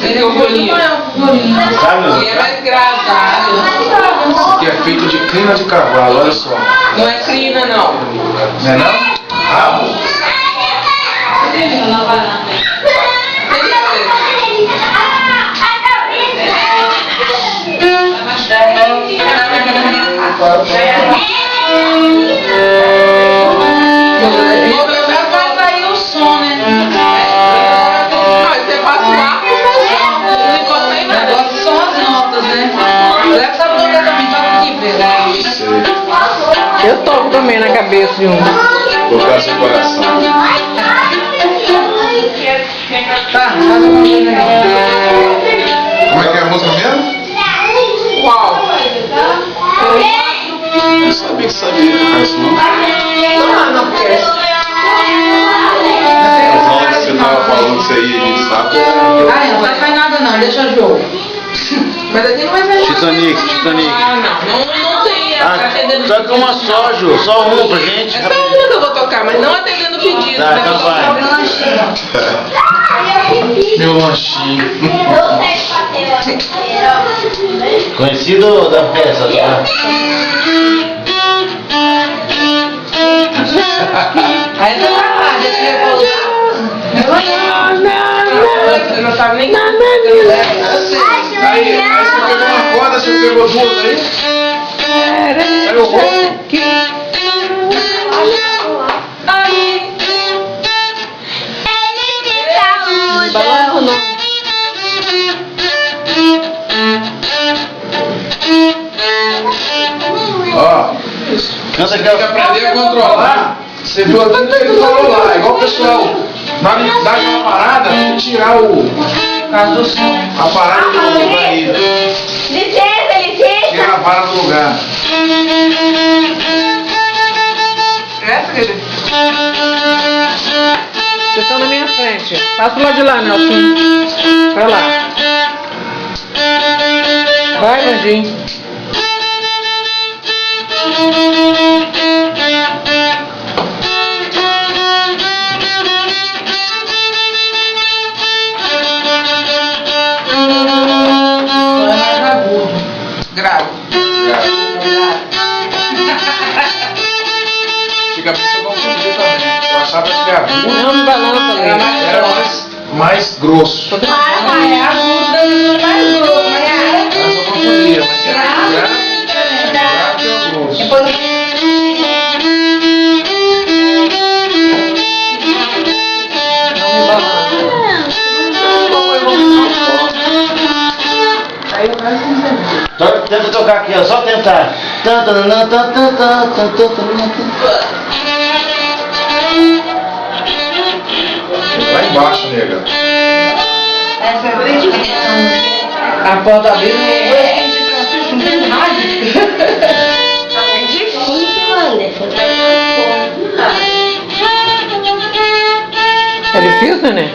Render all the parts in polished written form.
Ele é o bolinho. E é mais engraçado. Que é feito de crina de cavalo, olha só. Não é crina, não. Não é não? Rabo. Faz aí o som, né? Você passa o arco, não encosta aí nada. Agora são as notas, né? Leva essa toca também, toca aqui, Pedro. Eu toco também na cabeça de um. Colocar seu coração. Tá, faz uma coisa aí. Como é que é a música mesmo? Qual? Eu sabia que sabia tocar isso não. Não quer. As aulas que você tava falando que você ia, a gente sabe. Ah, não vai sair nada não, deixa jogo. Mas aqui não vai sair nada. Titanic. Ah, não tem. Atendendo Toca pedido. uma só, Ju. Só uma pra gente. É só uma que eu vou tocar, mas não atendendo pedido. Tá, então vai. Meu lanchinho. Conhecido da peça, tá? Aí você vai lá, deixa eu ver. Você não sabe nem Aí você pegou uma corda, você pegou duas aí? Saiu o rosto? Balanço não. Ó, Canta você tem que aprender a controlar. Você viu até que ele falou lá, igual o pessoal. Na hora de dar aquela parada, tem que tirar a parada do lugar aí. Tirar a vara do lugar. Essa, querido? Vocês estão na minha frente. Passa pro lado de lá, Nelson. Vai lá. Vai, Vandinho. Grave. Fica pra você confundir também. Eu achava que era agudo, Não me balança ali. era mais grosso. É agudo, mais grosso, Mas eu confundia, mas era grave ou grosso? Não me balança. Tenta tocar aqui, ó. Só tentar. Lá embaixo, nega. A porta abriu. É difícil, Anderson. É difícil, né?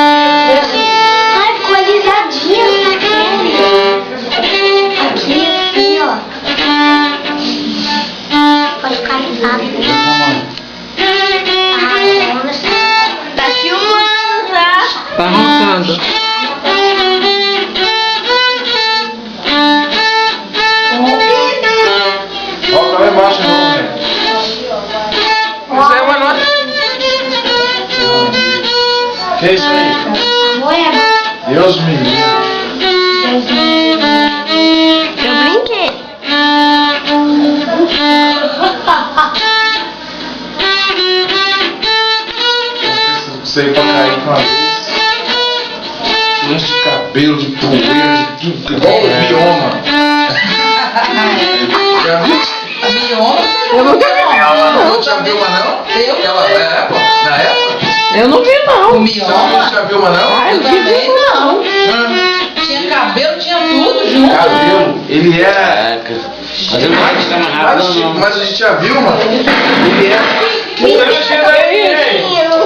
Ai, ficou alisadinha na pele. Aqui, assim, ó. Pode ficar alisado. Tá filmando, tá? Tá roncando. Volta lá embaixo, não, né? Isso é uma nota. Que é isso aí? Deus me livre. Eu brinquei. Você pra cair com uma vez. Lanche de cabelo, de poeira, de tudo. Igual bioma. Já viu? Mioma. Eu nunca vi mioma, Não não. já viu uma não? Eu? Aquela época? Na época? Eu não vi, não. O mioma. Você já viu uma não? Ah, eu não vi isso, não. Tinha cabelo, tinha tudo junto. Cabelo, ele era. Caraca. Mas eu não acho que tá mais rápido, não. Mas a gente já viu, mano. Ele era.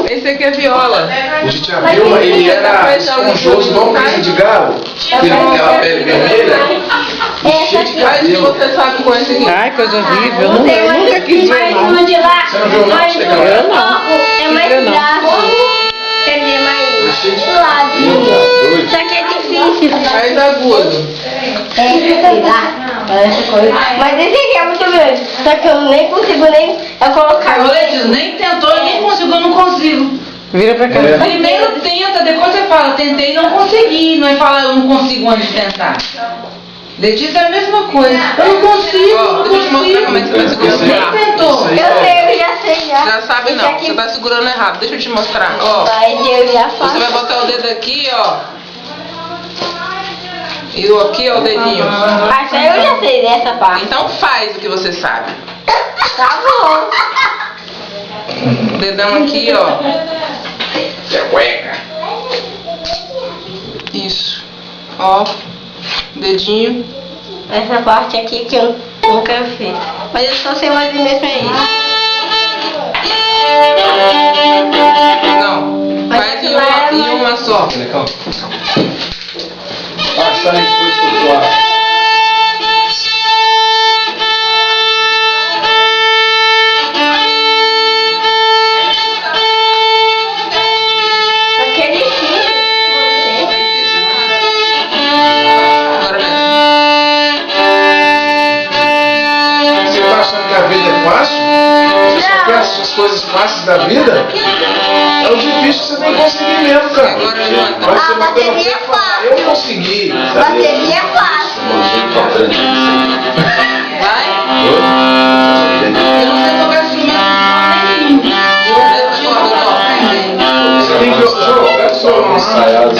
Esse aqui é viola. O Titi Vilma, ele era esponjoso, igual um peixe de galo. Ele com aquela pele vermelha. E cheio de Mas se cabelo. você sabe com esse aqui. Ai, coisa horrível. Eu Tem nunca quis ver, mais não. uma de lá. Você não viu não? Mais Chega uma. lá. Eu não. É mais Eu não. fraco. Quer dizer, mais Cheio de suave. doido. Só que é difícil. Mais agudo. Sei lá. Parece coisa. Mas esse aqui é muito grande. Só que eu nem consigo nem colocar. Eu falei, nem tentou, eu nem consigo, eu não consigo. Vira pra cá. É. Primeiro tenta, depois você fala, tentei e não consegui. Não é falar, eu não consigo antes de tentar. Letícia é a mesma coisa. Eu não consigo, não Deixa eu te mostrar consigo. como é que você vai Esse segurar. aí- Nem tentou. esse aí Eu sei, eu já sei já. Já sabe Esse não, aqui você tá segurando errado. Deixa eu te mostrar, ó. Vai, eu já Você faço. vai botar o dedo aqui, ó. E o aqui, ó, o dedinho. Ah, isso aí eu já sei dessa parte. Então faz o que você sabe. Tá bom. Dedão aqui, ó. É cueca. Isso. Ó. Dedinho. Essa parte aqui que eu nunca fiz. Mas eu só sei mais ou menos isso. Não. Mas Faz isso lá é em uma só. Passar depois pro lado. Só que é difícil. Agora mesmo. Você tá achando que a vida é fácil? Você só quer as coisas fáceis da vida? É o difícil que você tem que conseguir mesmo, cara. Agora levanta. Mas você A batendo o bateria pé é e fala, fácil. eu consegui. Bateria é fácil. Vai. Eu não sei tocar instrumento nenhum. Você tem que jogar só ensaiado.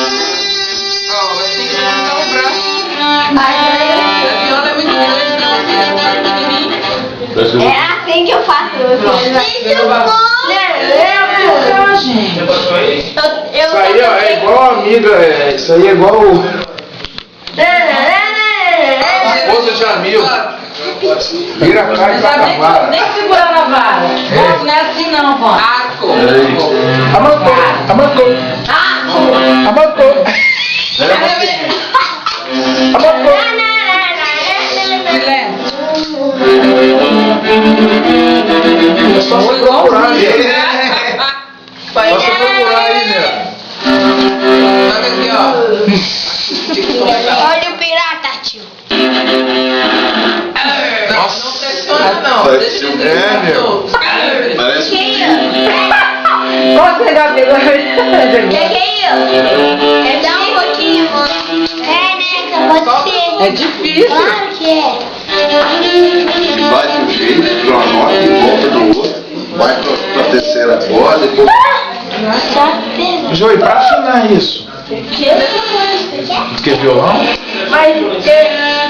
Ó, vai ter que levantar o braço. Mas A viola é muito grande pra você, é muito pequenininho. é assim que eu faço. Isso Ah, gente. Isso aí ó, é igual a amiga, isso aí é igual a esposa de amigo. Vira cá e Não toca sabe a vara. nem segurar na vara. Não é assim não, vó. Arco. Amancou, amancou, amancou, amancou. Silêncio. É só você procurar aí. Só você procurar aí, né? Joga aqui, ó. Tem que começar. Olha o pirata, tio. Não, não pressiona não. Deixa ele É, solto. Parece Qual você já pegou? Que é isso? É só um pouquinho, mano. É, né? Pode ser. É difícil. Claro que é. Ele vai de um jeito, pra uma nota e volta do outro, vai pra terceira corda, depois Tá pena. Joey, pra afinar isso. Quer violão? Mas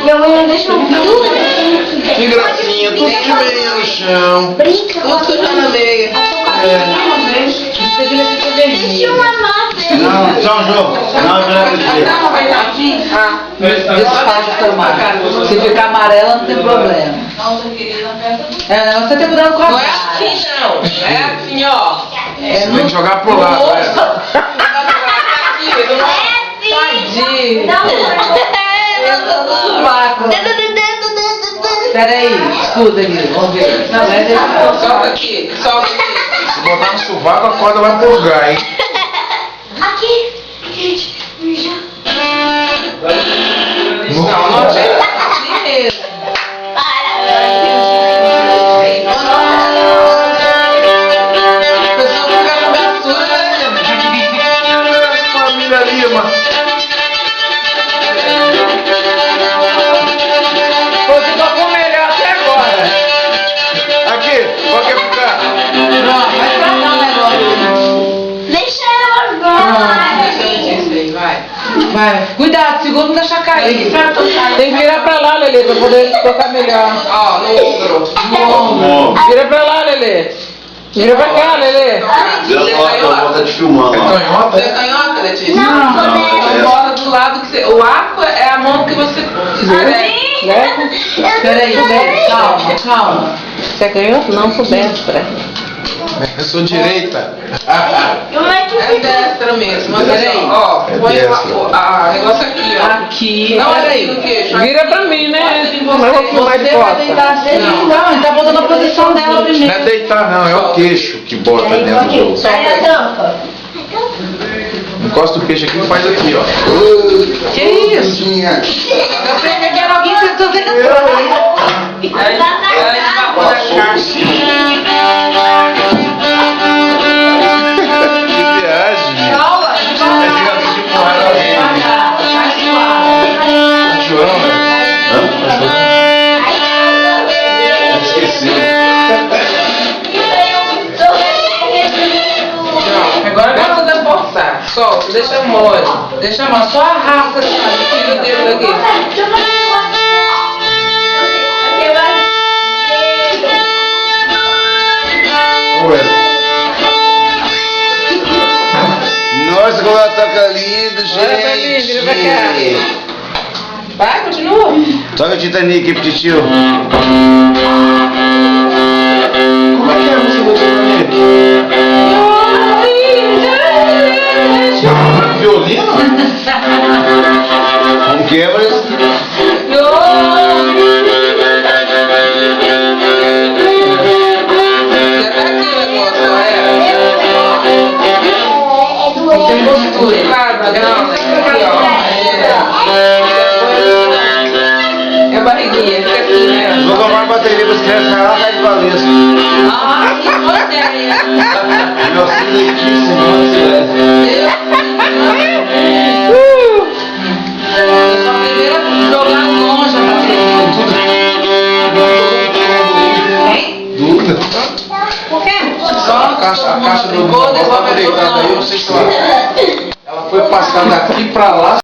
minha mãe não deixa eu vir. que gracinha, tudo de meia no chão. Brinca. Tudo sujando na meia. Deixa uma nota. Não, só um jogo. Não, eu já dizer. Não, vai dar fim. Desfaz o tomate. Se ficar amarela, não tem problema. É, você tem cuidado com a Não é vara. assim não. É assim, ó. É Você tem que jogar pro lado, né? Aqui, do lado. Tadinho. Não. Vácuo. Peraí, escuta aqui, vamos ver. Não, é depois. Solta aqui, solta aqui. Se botar no sovaco, a corda vai purgar, hein? Aqui. Gente, Não, não ajeita assim mesmo. O pessoal fica com bensura, né? Família Lima. Você tocou melhor até agora. Aqui, qual que é ficar? Pronto, vai pra cá o negócio. deixa ela agora. Isso aí, vai. Vai, cuidado, segura, não deixa cair. Tem que virar pra lá, Lelê, pra poder tocar melhor. Ó, no ombro. Vira pra lá, Lelê. Vira pra cá, Lelê. Já tô volta de filmando É lá. canhota? Você é canhota, Letícia? Não, Então não. bota do lado que você... O arco é a mão que você escreve. Né? Peraí, calma, calma. Você ganhou? Não, pro dentro, peraí. Eu sou direita. Como é que É fica? destra mesmo, mas peraí. Ó, É Põe destra. o negócio aqui, ó. aqui. Não, Peraí. aqui no queixo. Vira pra mim, né? Assim, Mas eu vou filmar de Você vai costa. deitar assim? Não, ele tá botando a posição dela Não é primeiro. deitar não, é o queixo que bota dentro do... Sai a tampa. Encosta o queixo aqui e faz aqui, ó. Que isso? Tinha. Eu pensei que era alguém que eu tô vendo Aí escapou da caixa. Que viagem, gente. Paula, É gigante de porrada alguém. Tá chorando, né? Tá chorando? Esqueci. Agora não precisa forçar. Solta, deixa mole. deixa mais, só arrasta assim. Tira o dedo daqui. Ué. Nossa, como ela toca lindo, Olha pra mim, vira pra cá. gente. Vai, continua. Toca Titanic aí pro tio. Como é que é a música do Titanic? Violino? Como que é, mas... Já tá aqui o negócio, Não tem postura. Claro, não, aqui, ó. É a barriguinha, fica aqui, né? Vou comprar uma bateria para as crianças lá na de Valesca. Ah, que boa ideia. Meu filho é difícil, Eu só aprender a jogar longe a bateria. Hein? Duda. Por quê? Só a caixa do negócio tava deitada aí, eu não sei se ela foi passar daqui pra lá.